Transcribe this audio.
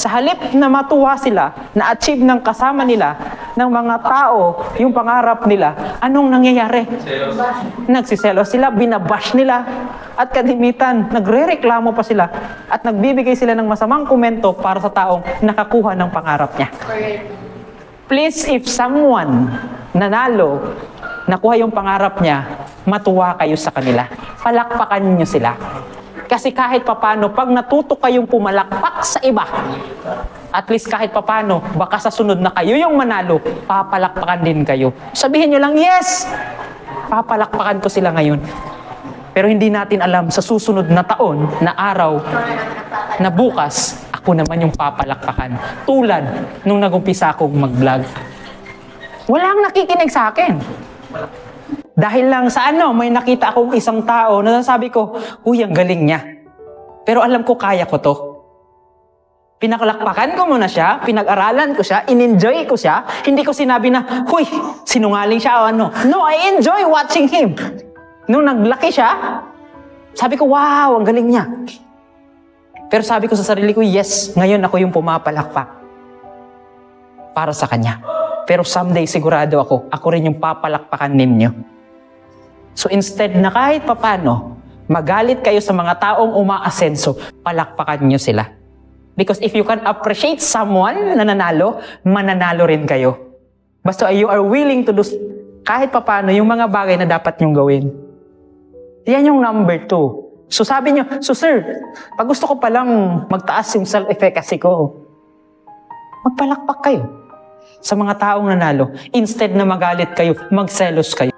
Sa halip na matuwa sila, na-achieve ng kasama nila, ng mga tao, yung pangarap nila, anong nangyayari? Nagsiselos sila, binabash nila, at kadimitan, nagre-reklamo pa sila, at nagbibigay sila ng masamang komento para sa taong nakakuha ng pangarap niya. Please, if someone nanalo, nakuha yung pangarap niya, matuwa kayo sa kanila. Palakpakan niyo sila. Kasi kahit papano, pag natuto kayong pumalakpak sa iba, at least kahit papano, baka sa sunod na kayo yung manalo, papalakpakan din kayo. Sabihin nyo lang, yes! Papalakpakan ko sila ngayon. Pero hindi natin alam sa susunod na taon, na araw, na bukas, ako naman yung papalakpakan. Tulad nung nag-umpisa akong mag-vlog. Walang nakikinig sa akin. Dahil lang sa may nakita akong isang tao na nasabi ko, uy, ang galing niya. Pero alam ko, kaya ko to. Pinakalakpakan ko muna siya, pinag-aralan ko siya, in-enjoy ko siya. Hindi ko sinabi na, huy, sinungaling siya o ano. No, I enjoy watching him. Nung naglaki siya, sabi ko, wow, ang galing niya. Pero sabi ko sa sarili ko, yes, ngayon ako yung pumapalakpak para sa kanya. Pero someday, sigurado ako rin yung papalakpakan ninyo. So instead na kahit papano, magalit kayo sa mga taong umaasenso, palakpakan nyo sila. Because if you can appreciate someone na nanalo, mananalo rin kayo. Basta you are willing to do kahit papano yung mga bagay na dapat nyong gawin. Yan yung number 2. So sabi nyo, so sir, pag gusto ko palang magtaas yung self-efficacy ko, magpalakpak kayo sa mga taong nanalo. Instead na magalit kayo, magselos kayo.